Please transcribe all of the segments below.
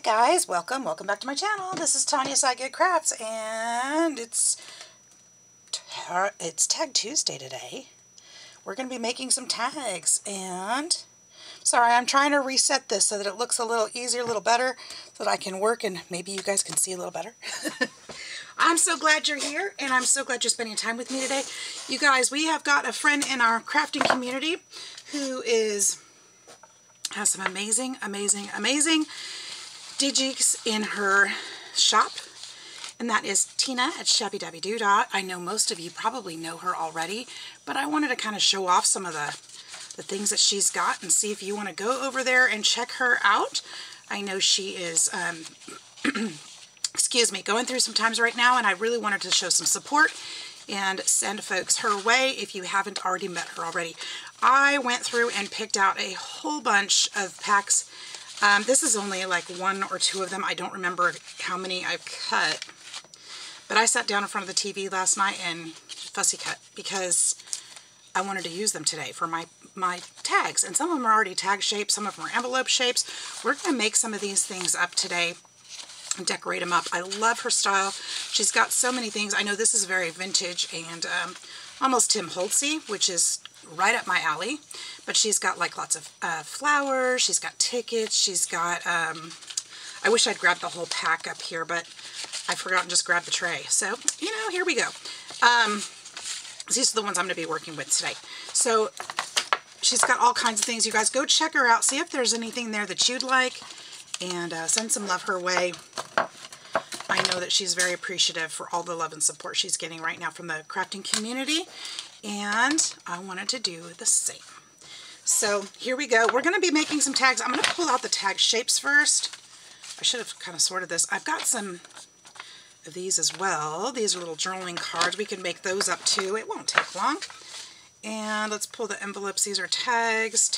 guys, welcome back to my channel. This is Tanya SideGigCrafts, and it's Tag Tuesday today. We're going to be making some tags, and sorry, I'm trying to reset this so that it looks a little easier, a little better, so that I can work and maybe you guys can see a little better. I'm so glad you're here, and I'm so glad you're spending time with me today. You guys, we have got a friend in our crafting community who has some amazing digigs in her shop, and that is Tina at Shabby Dabby Doodah. I know most of you probably know her already, but I wanted to kind of show off some of the things that she's got and see if you want to go over there and check her out. I know she is excuse me, going through some times right now, and I really wanted to show some support and send folks her way if you haven't already met her already. I went through and picked out a whole bunch of packs. This is only like one or two of them. I don't remember how many I've cut. But I sat down in front of the TV last night and fussy cut because I wanted to use them today for my tags. And some of them are already tag shapes. Some of them are envelope shapes. We're going to make some of these things up today and decorate them up. I love her style. She's got so many things. I know this is very vintage and almost Tim Holtzy, which is right up my alley. But she's got like lots of flowers, she's got tickets, she's got, I wish I'd grabbed the whole pack up here, but I forgot and just grabbed the tray. So, you know, here we go. These are the ones I'm going to be working with today. So, she's got all kinds of things. You guys go check her out, see if there's anything there that you'd like, and send some love her way. I know that she's very appreciative for all the love and support she's getting right now from the crafting community, and I wanted to do the same. So here we go. We're going to be making some tags. I'm going to pull out the tag shapes first. I should have kind of sorted this. I've got some of these as well. These are little journaling cards. We can make those up too. It won't take long. And let's pull the envelopes. These are tags.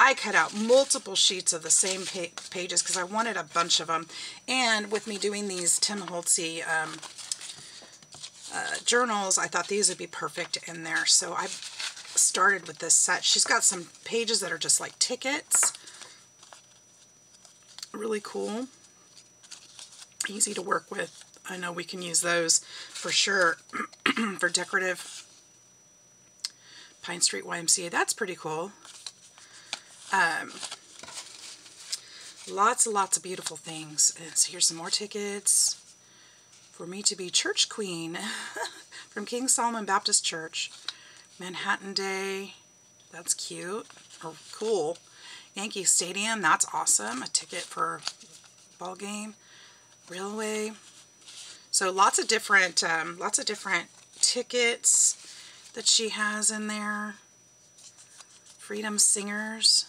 I cut out multiple sheets of the same pages because I wanted a bunch of them. And with me doing these Tim Holtzy journals, I thought these would be perfect in there. So I started with this set. She's got some pages that are just like tickets. Really cool. Easy to work with. I know we can use those for sure for decorative. Pine Street YMCA. That's pretty cool. Lots and lots of beautiful things. And so here's some more tickets. For me to be church queen from King Solomon Baptist Church. Manhattan Day, that's cute, or cool. Yankee Stadium, that's awesome. A ticket for a ball game. Railway. So lots of different tickets that she has in there. Freedom Singers,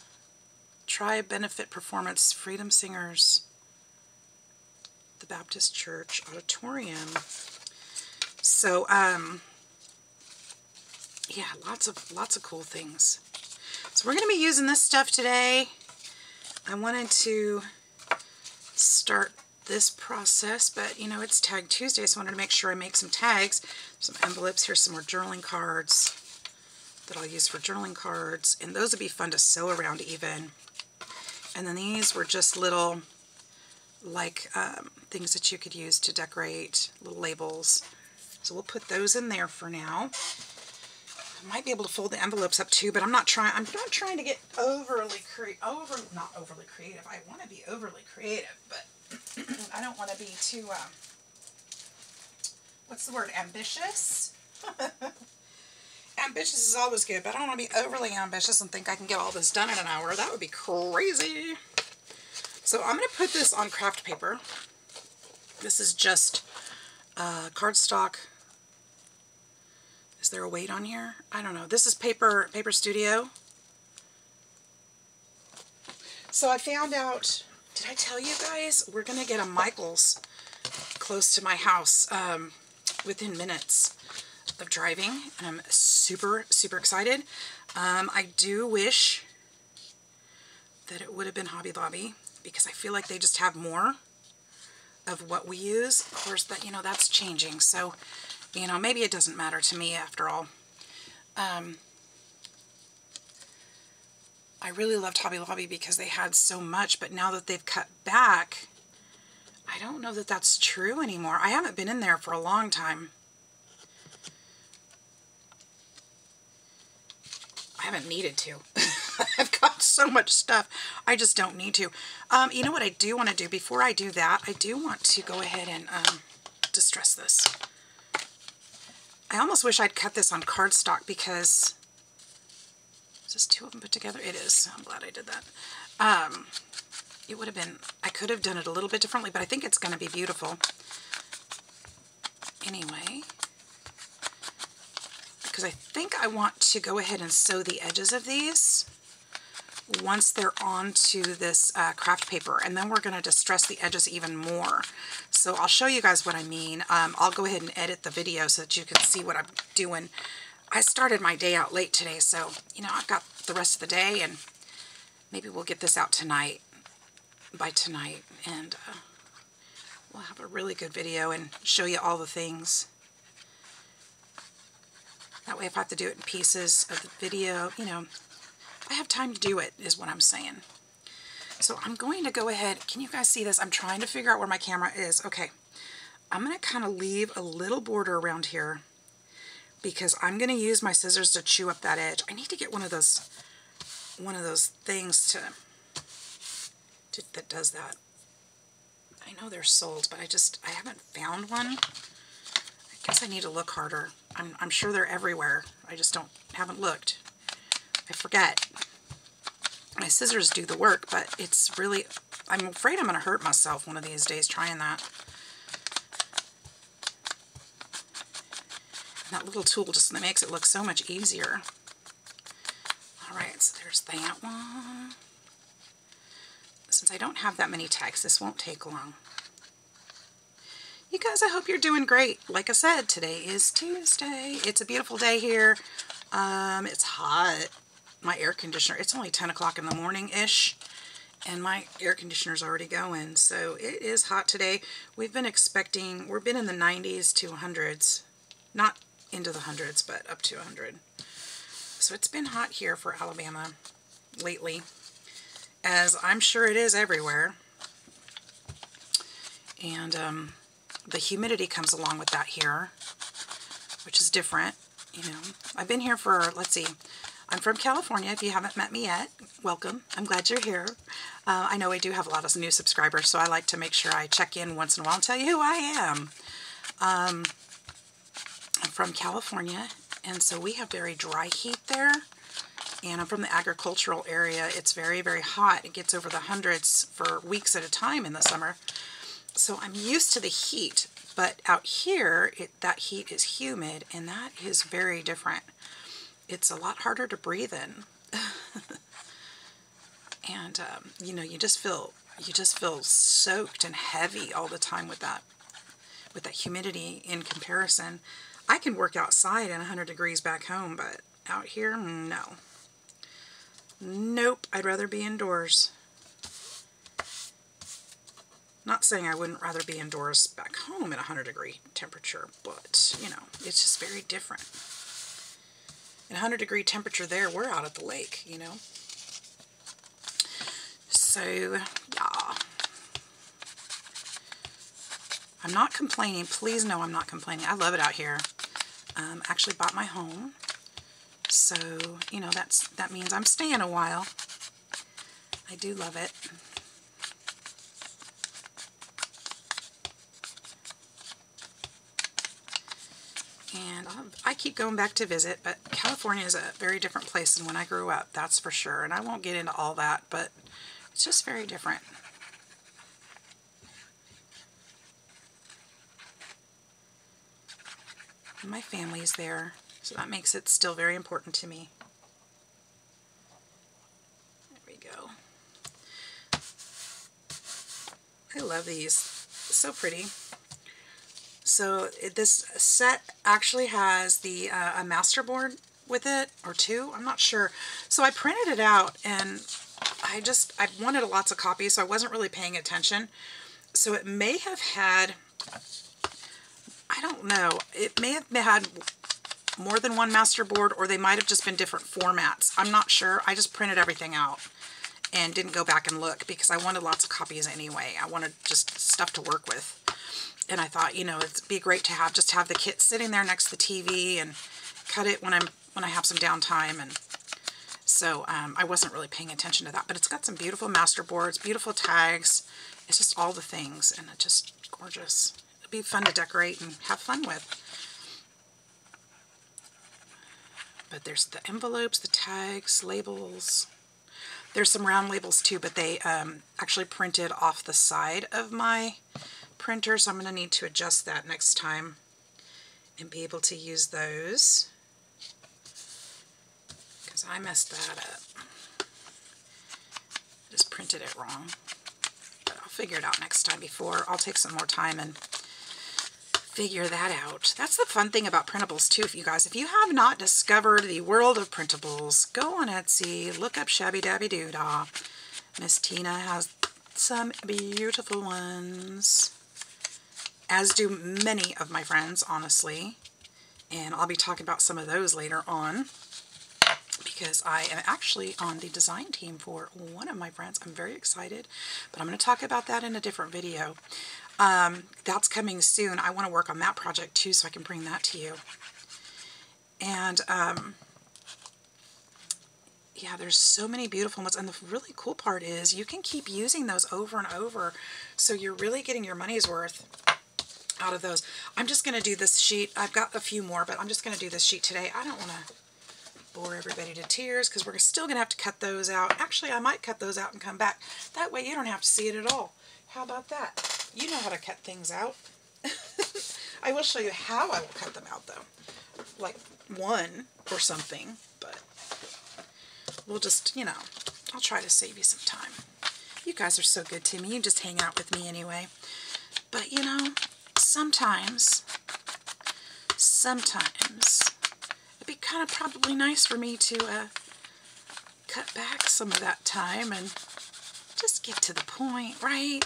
Tribe Benefit Performance, Freedom Singers, the Baptist Church Auditorium. So yeah, lots of cool things. So we're going to be using this stuff today. I wanted to start this process, but you know, it's Tag Tuesday, so I wanted to make sure I make some tags. Some envelopes. Here's some more journaling cards that I'll use for journaling cards, and those would be fun to sew around even. And then these were just little like things that you could use to decorate, little labels. So we'll put those in there for now. I might be able to fold the envelopes up too, but I'm not trying to get overly creative. Not overly creative. I want to be overly creative, but I don't want to be too what's the word? Ambitious. Ambitious is always good, but I don't want to be overly ambitious and think I can get all this done in an hour. That would be crazy. So I'm going to put this on craft paper. This is just cardstock. Is there a weight on here? I don't know. This is Paper Studio. So I found out, did I tell you guys? We're going to get a Michael's close to my house within minutes of driving, and I'm super excited. I do wish that it would have been Hobby Lobby because I feel like they just have more of what we use. Of course, that, you know, that's changing, so you know, maybe it doesn't matter to me after all. I really loved Hobby Lobby because they had so much, but now that they've cut back, I don't know that that's true anymore. I haven't been in there for a long time. I haven't needed to. I've got so much stuff. I just don't need to. You know what I do want to do? Before I do that, I do want to go ahead and distress this. I almost wish I'd cut this on cardstock because... Is this 2 of them put together? It is. I'm glad I did that. It would have been... I could have done it a little bit differently, but I think it's going to be beautiful. Anyway... because I think I want to go ahead and sew the edges of these once they're onto this craft paper, and then we're going to distress the edges even more. So I'll show you guys what I mean. I'll go ahead and edit the video so that you can see what I'm doing. I started my day out late today, so you know, I've got the rest of the day, and maybe we'll get this out tonight, by tonight, and we'll have a really good video and show you all the things. That way if I have to do it in pieces of the video, you know, I have time to do it, is what I'm saying. So I'm going to go ahead, can you guys see this? I'm trying to figure out where my camera is. Okay, I'm going to kind of leave a little border around here because I'm going to use my scissors to chew up that edge. I need to get one of those things that does that. I know they're sold, but I haven't found one. I guess I need to look harder. I'm sure they're everywhere. I just haven't looked. I forget. My scissors do the work, but it's really, I'm afraid I'm going to hurt myself one of these days trying that. And that little tool just makes it look so much easier. Alright, so there's that one. Since I don't have that many tags, this won't take long. You guys, I hope you're doing great. Like I said, today is Tuesday. It's a beautiful day here. It's hot. My air conditioner, it's only 10 o'clock in the morning-ish, and my air conditioner's already going, so it is hot today. We've been expecting, we've been in the 90s to 100s. Not into the hundreds, but up to 100. So it's been hot here for Alabama lately, as I'm sure it is everywhere. And the humidity comes along with that here, which is different. You know, I've been here for, let's see, I'm from California. If you haven't met me yet, welcome. I'm glad you're here. I know I do have a lot of new subscribers, so I like to make sure I check in once in a while and tell you who I am. I'm from California, and so we have very dry heat there. And I'm from the agricultural area. It's very, very hot. It gets over the hundreds for weeks at a time in the summer. So I'm used to the heat, but out here, that heat is humid, and that is very different. It's a lot harder to breathe in. And, you know, you just feel soaked and heavy all the time with that humidity in comparison. I can work outside in 100 degrees back home, but out here, no. Nope, I'd rather be indoors. Not saying I wouldn't rather be indoors back home at 100 degree temperature, but, you know, it's just very different. In 100 degree temperature there, we're out at the lake, you know. So, yeah. I'm not complaining. Please know I'm not complaining. I love it out here. Actually bought my home. So, you know, that means I'm staying a while. I do love it. And I keep going back to visit, but California is a very different place than when I grew up, that's for sure. And I won't get into all that, but it's just very different. And my family's there, so that makes it still very important to me. There we go. I love these. So pretty. So this set actually has the a master board with it, or two, I'm not sure. So I printed it out, and I wanted lots of copies, so I wasn't really paying attention. So it may have had, I don't know, it may have had more than one master board, or they might have just been different formats. I'm not sure. I just printed everything out and didn't go back and look because I wanted lots of copies anyway. I wanted just stuff to work with. And I thought, you know, it'd be great to have the kit sitting there next to the TV and cut it when I have some downtime. And so I wasn't really paying attention to that. But it's got some beautiful master boards, beautiful tags. It's just all the things, and it's just gorgeous. It'd be fun to decorate and have fun with. But there's the envelopes, the tags, labels. There's some round labels too, but they actually printed off the side of my printer, so I'm going to need to adjust that next time and be able to use those because I messed that up. Just printed it wrong, but I'll figure it out next time. I'll take some more time and figure that out. That's the fun thing about printables too, you guys. If you have not discovered the world of printables, go on Etsy, look up Shabby Dabby Doodah. Miss Tina has some beautiful ones, as do many of my friends, honestly. And I'll be talking about some of those later on because I am actually on the design team for one of my friends. I'm very excited, but I'm going to talk about that in a different video. That's coming soon. I want to work on that project too, so I can bring that to you. And yeah, there's so many beautiful ones, and the really cool part is you can keep using those over and over, so you're really getting your money's worth out of those. I'm just going to do this sheet. I've got a few more, but I'm just going to do this sheet today. I don't want to bore everybody to tears because we're still going to have to cut those out. Actually, I might cut those out and come back. That way you don't have to see it at all. How about that? You know how to cut things out. I will show you how I will cut them out, though. Like one or something, but we'll just, you know, I'll try to save you some time. You guys are so good to me. You just hang out with me anyway. But, you know, sometimes it'd be kind of probably nice for me to cut back some of that time and just get to the point, right?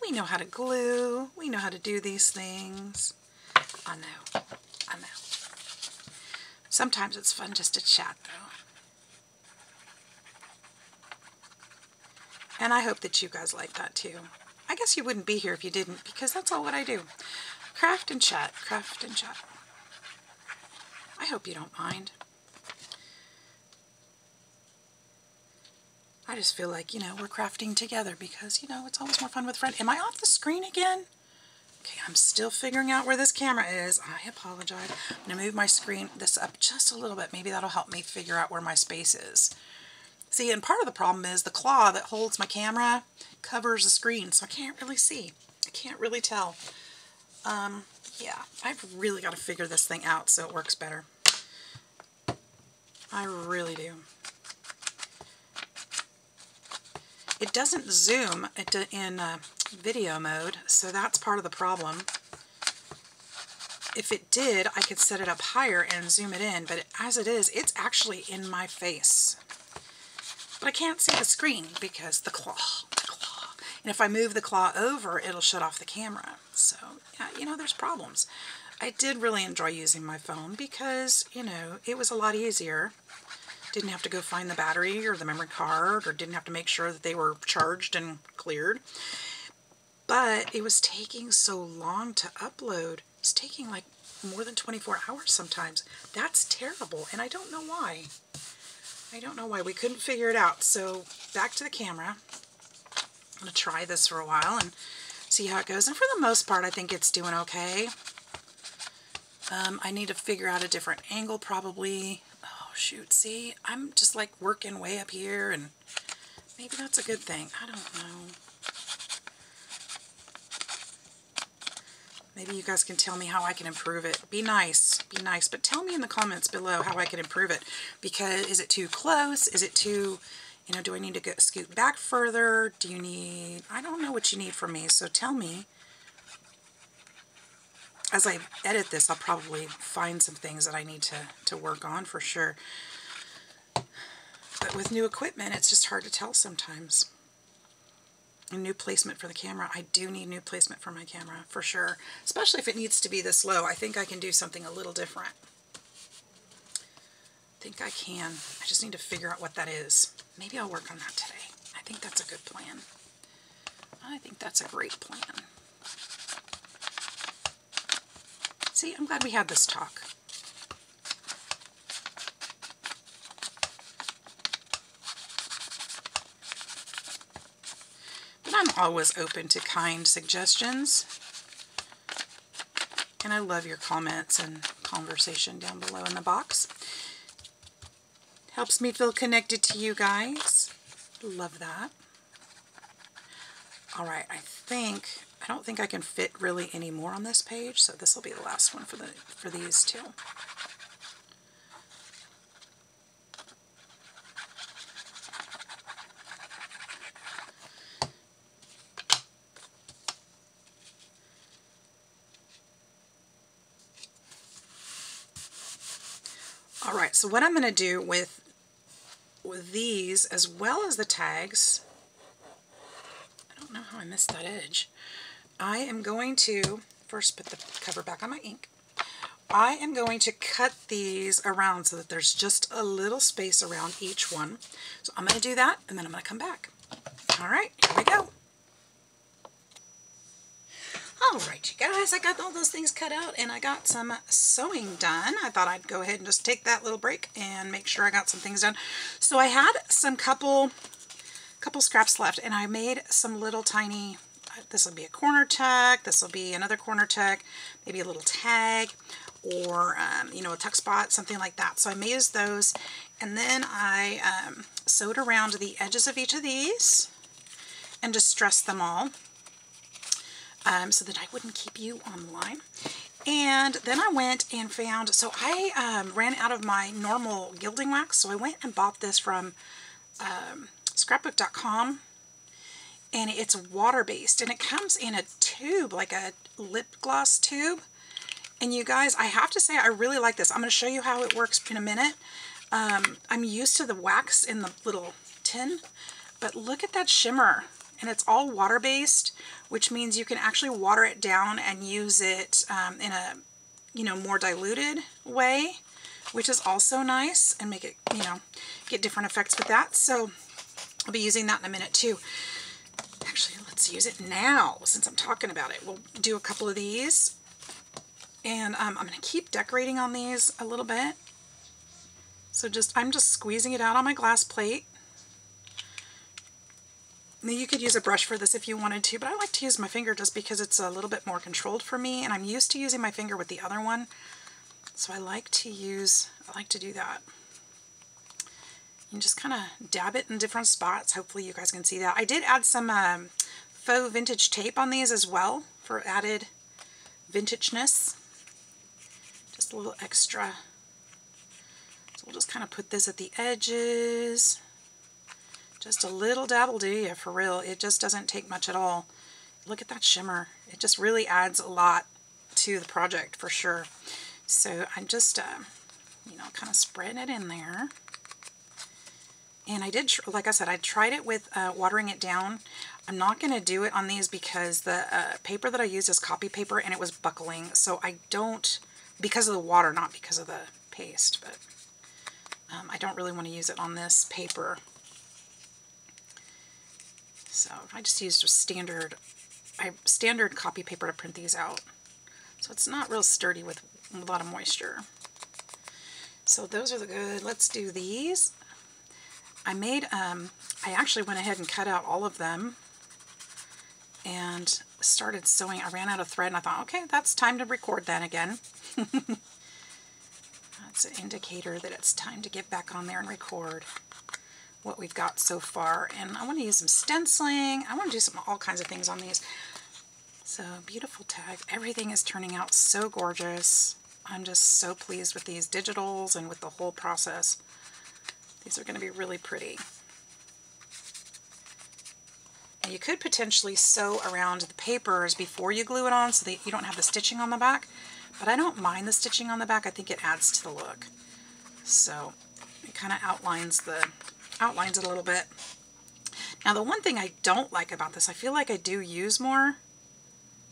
We know how to glue. We know how to do these things. I know. Sometimes it's fun just to chat, though. And I hope that you guys like that, too. I guess you wouldn't be here if you didn't, because that's all what I do. Craft and chat. Craft and chat. I hope you don't mind. I just feel like, you know, we're crafting together because, you know, it's always more fun with a friend. Am I off the screen again? Okay, I'm still figuring out where this camera is. I apologize. I'm going to move my screen this up just a little bit. Maybe that'll help me figure out where my space is. See, and part of the problem is the claw that holds my camera covers the screen, so I can't really see. I can't really tell. Yeah, I've really got to figure this thing out so it works better. I really do. It doesn't zoom in video mode, so that's part of the problem. If it did, I could set it up higher and zoom it in, but as it is, it's actually in my face. But I can't see the screen because the claw. And if I move the claw over, it'll shut off the camera. So, yeah, you know, there's problems. I did really enjoy using my phone because, you know, it was a lot easier. Didn't have to go find the battery or the memory card, or didn't have to make sure that they were charged and cleared. But it was taking so long to upload. It's taking like more than 24 hours sometimes. That's terrible, and I don't know why. I don't know why. We couldn't figure it out. So back to the camera. I'm going to try this for a while and see how it goes. And for the most part, I think it's doing okay. I need to figure out a different angle probably. Oh, shoot. See, I'm just like working way up here, and maybe that's a good thing. I don't know. Maybe you guys can tell me how I can improve it. Be nice. Be nice. But tell me in the comments below how I can improve it. Because is it too close? Is it too, you know, do I need to scoot back further? Do you need, I don't know what you need from me. So tell me. As I edit this, I'll probably find some things that I need to work on for sure. But with new equipment, it's just hard to tell sometimes. And new placement for the camera. I do need new placement for my camera, for sure. Especially if it needs to be this low. I think I can do something a little different. think I can. I just need to figure out what that is. Maybe I'll work on that today. I think that's a good plan. I think that's a great plan. See, I'm glad we had this talk. But I'm always open to kind suggestions. And I love your comments and conversation down below in the box. Helps me feel connected to you guys. Love that. Alright, I don't think I can fit really any more on this page, so this will be the last one for these two. Alright, so what I'm going to do with these, as well as the tags, I don't know how I missed that edge. I am going to first put the cover back on my ink. I am going to cut these around so that there's just a little space around each one. So I'm going to do that, and then I'm going to come back. Alright, here we go. Alright, you guys, I got all those things cut out and I got some sewing done. I thought I'd go ahead and just take that little break and make sure I got some things done. So I had some couple scraps left, and I made some little tiny, this will be a corner tuck, this will be another corner tuck, maybe a little tag, or you know, a tuck spot, something like that. So I made those, and then I sewed around the edges of each of these and distressed them all. So that I wouldn't keep you on the line. And then I went and found, so I ran out of my normal gilding wax, so I went and bought this from scrapbook.com, and it's water-based, and it comes in a tube, like a lip gloss tube. And you guys, I have to say I really like this. I'm going to show you how it works in a minute. I'm used to the wax in the little tin, but look at that shimmer. And it's all water-based, which means you can actually water it down and use it in a, you know, more diluted way, which is also nice, and make it, you know, get different effects with that. So I'll be using that in a minute too. Actually, let's use it now since I'm talking about it. We'll do a couple of these, and I'm going to keep decorating on these a little bit. So I'm just squeezing it out on my glass plate. Now, you could use a brush for this if you wanted to, but I like to use my finger just because it's a little bit more controlled for me, and I'm used to using my finger with the other one, so I like to do that. You just kind of dab it in different spots. Hopefully you guys can see that. I did add some faux vintage tape on these as well for added vintageness. Just a little extra. So we'll just kind of put this at the edges. Just a little dab will do you, for real. It just doesn't take much at all. Look at that shimmer. It just really adds a lot to the project for sure. So I'm just, you know, kind of spreading it in there. And I did, like I said, I tried it with watering it down. I'm not going to do it on these because the paper that I used is copy paper and it was buckling. So I don't, because of the water, not because of the paste, but I don't really want to use it on this paper. So I just used a standard copy paper to print these out. So it's not real sturdy with a lot of moisture. So those are the good. Let's do these. I actually went ahead and cut out all of them and started sewing. I ran out of thread and I thought, okay, that's time to record that again. That's an indicator that it's time to get back on there and record what we've got so far. And I want to use some stenciling. I want to do all kinds of things on these. So beautiful tag. Everything is turning out so gorgeous. I'm just so pleased with these digitals and with the whole process. These are going to be really pretty. And you could potentially sew around the papers before you glue it on so that you don't have the stitching on the back. But I don't mind the stitching on the back. I think it adds to the look. So it kind of outlines it a little bit. Now the one thing I don't like about this, I feel like I do use more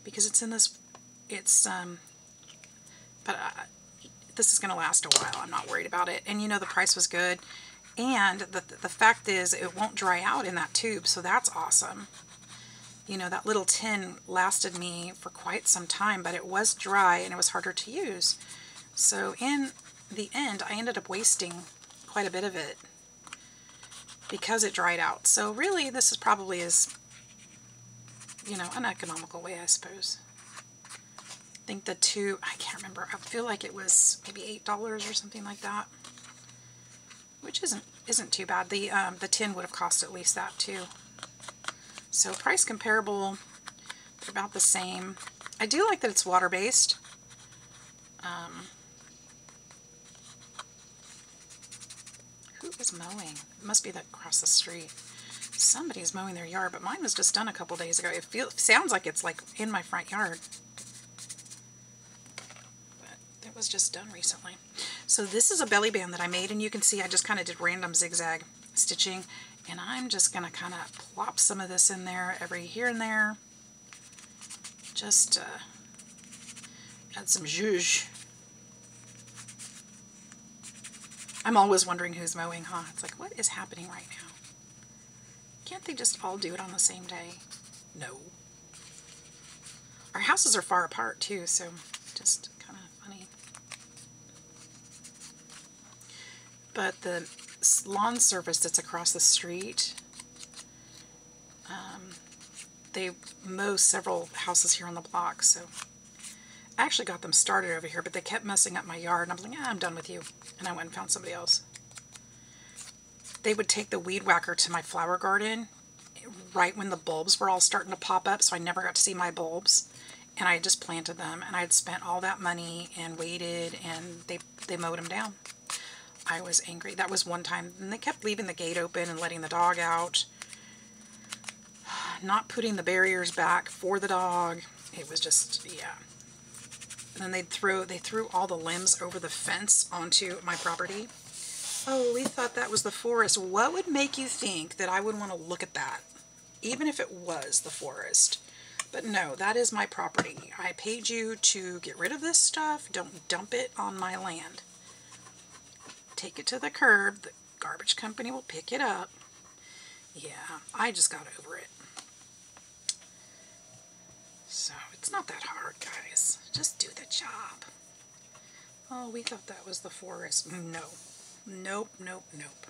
because it's in this, but this is going to last a while. I'm not worried about it. And you know, the price was good. And the fact is it won't dry out in that tube, so that's awesome. You know, that little tin lasted me for quite some time, but it was dry and it was harder to use. So in the end, I ended up wasting quite a bit of it because it dried out. So really, this is probably you know, an economical way, I suppose. I think the tube, I can't remember, I feel like it was maybe $8 or something like that, which isn't too bad. The tin would have cost at least that too. So price comparable, they're about the same. I do like that it's water-based. Who is mowing? It must be that across the street. Somebody's mowing their yard, but mine was just done a couple days ago. It sounds like it's like in my front yard. But it was just done recently. So this is a belly band that I made, and you can see I just kind of did random zigzag stitching. And I'm just going to kind of plop some of this in there every here and there. Just add some zhuzh. I'm always wondering who's mowing, huh? It's like, what is happening right now? Can't they just all do it on the same day? No. Our houses are far apart too, so just kind of funny. But the lawn service that's across the street, they mow several houses here on the block, so I actually got them started over here, but they kept messing up my yard, and I was like, yeah, I'm done with you. And I went and found somebody else. They would take the weed whacker to my flower garden right when the bulbs were all starting to pop up, so I never got to see my bulbs. And I had just planted them, and I had spent all that money and waited, and they mowed them down. I was angry. That was one time, and they kept leaving the gate open and letting the dog out. Not putting the barriers back for the dog. It was just, yeah. And then they threw all the limbs over the fence onto my property. Oh, we thought that was the forest. What would make you think that I would want to look at that? Even if it was the forest. But no, that is my property. I paid you to get rid of this stuff. Don't dump it on my land. Take it to the curb. The garbage company will pick it up. Yeah, I just got over it. So, it's not that hard, guys. Just do the job. Oh, we thought that was the forest. No. Nope, nope, nope.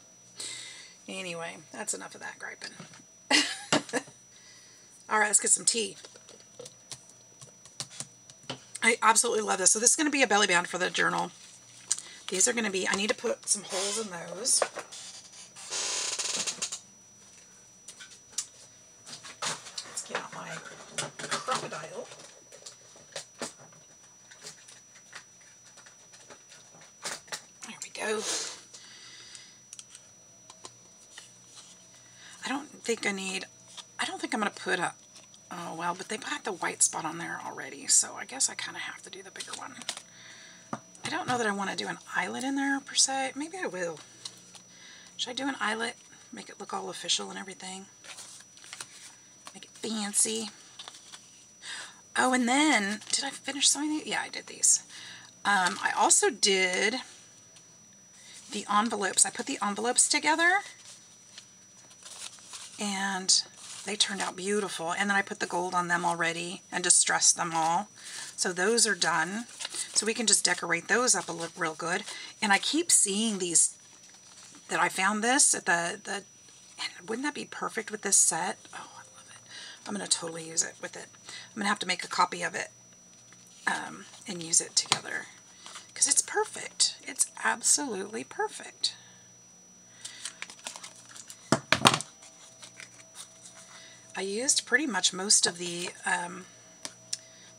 Anyway, that's enough of that griping. Alright, let's get some tea. I absolutely love this. So this is going to be a belly band for the journal. These are going to be, I need to put some holes in those. Let's get out my crocodile. There we go. I don't think I'm going to put a, oh well, but they put the white spot on there already, so I guess I kind of have to do the bigger one. I don't know that I want to do an eyelet in there per se. Maybe I will. Should I do an eyelet? Make it look all official and everything. Make it fancy. Oh, and then, did I finish sewing these? Yeah, I did these. I also did the envelopes. I put the envelopes together, and they turned out beautiful. And then I put the gold on them already and distressed them all. So those are done. So we can just decorate those up a little real good. And I keep seeing these, that I found this at and wouldn't that be perfect with this set? Oh, I love it. I'm going to totally use it with it. I'm going to have to make a copy of it and use it together. Because it's perfect. It's absolutely perfect. I used pretty much most of the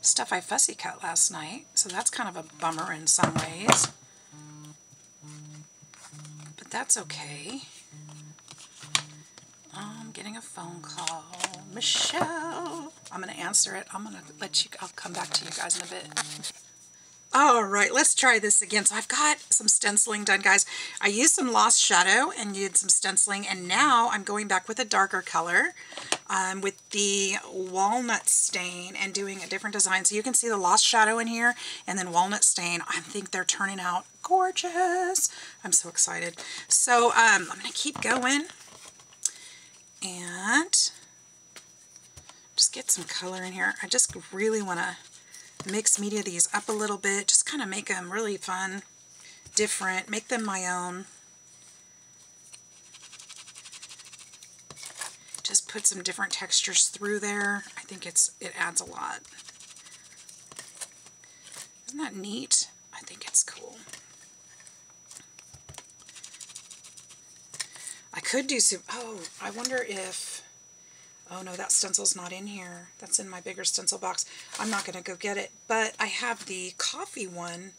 stuff I fussy cut last night, so that's kind of a bummer in some ways. But that's okay. I'm getting a phone call. Michelle. I'm going to answer it. I'll come back to you guys in a bit. All right, let's try this again. So I've got some stenciling done, guys. I used some Lost Shadow and did some stenciling, and now I'm going back with a darker color with the Walnut Stain and doing a different design. So you can see the Lost Shadow in here and then Walnut Stain. I think they're turning out gorgeous. I'm so excited. So I'm going to keep going and just get some color in here. I just really want to mix media these up a little bit, just kind of make them really fun, different, make them my own. Just put some different textures through there. I think it adds a lot. Isn't that neat? I think it's cool. I could do some, oh, I wonder if, oh no, that stencil's not in here. That's in my bigger stencil box. I'm not going to go get it, but I have the coffee one.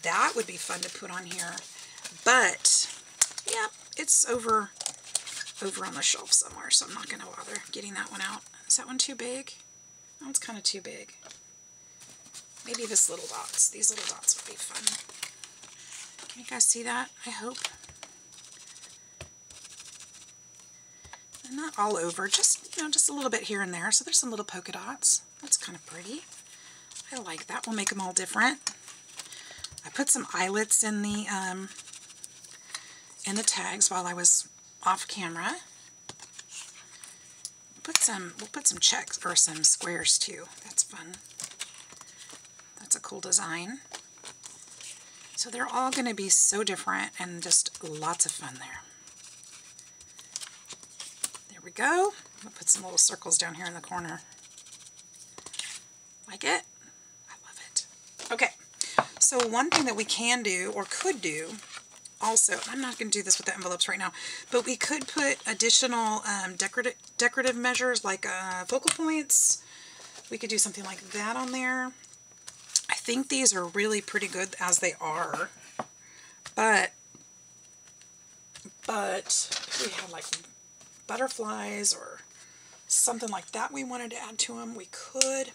That would be fun to put on here. But, yeah, it's over on the shelf somewhere, so I'm not going to bother getting that one out. Is that one too big? Oh, it's kind of too big. Maybe these little dots would be fun. Can you guys see that? I hope. And not all over, just, you know, just a little bit here and there. So there's some little polka dots. That's kind of pretty. I like that. We'll make them all different. I put some eyelets in the tags while I was off camera. We'll put some checks or some squares too. That's fun. That's a cool design. So they're all going to be so different and just lots of fun there. We go. I'll put some little circles down here in the corner. Like it? I love it. Okay, so one thing that we can do, or could do, also, I'm not going to do this with the envelopes right now, but we could put additional decorative measures like focal points. We could do something like that on there. I think these are really pretty good as they are, but we have like butterflies or something like that we wanted to add to them, we could.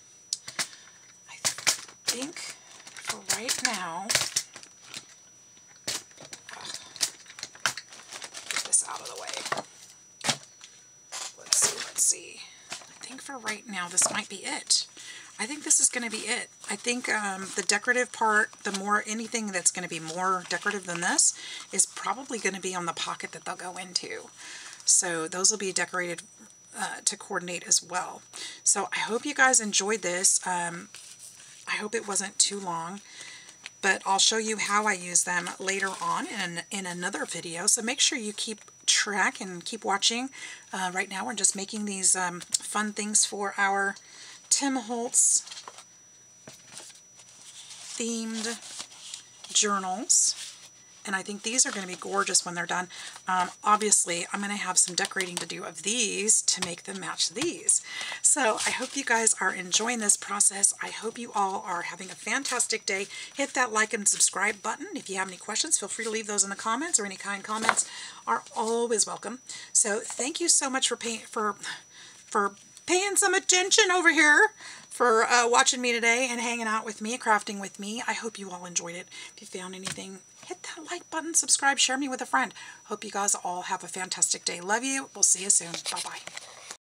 I think for right now, get this out of the way. Let's see. I think for right now, this might be it. I think this is going to be it. I think the decorative part, anything that's going to be more decorative than this is probably going to be on the pocket that they'll go into. So those will be decorated to coordinate as well. So I hope you guys enjoyed this. I hope it wasn't too long, but I'll show you how I use them later on in another video. So make sure you keep track and keep watching. Right now we're just making these fun things for our Tim Holtz themed journals. And I think these are going to be gorgeous when they're done. Obviously, I'm going to have some decorating to do of these to make them match these. So I hope you guys are enjoying this process. I hope you all are having a fantastic day. Hit that like and subscribe button. If you have any questions, feel free to leave those in the comments, or any kind comments are always welcome. So thank you so much for paying some attention over here, for watching me today and hanging out with me, crafting with me. I hope you all enjoyed it. If you found anything, hit that like button, subscribe, share me with a friend. Hope you guys all have a fantastic day. Love you. We'll see you soon. Bye-bye.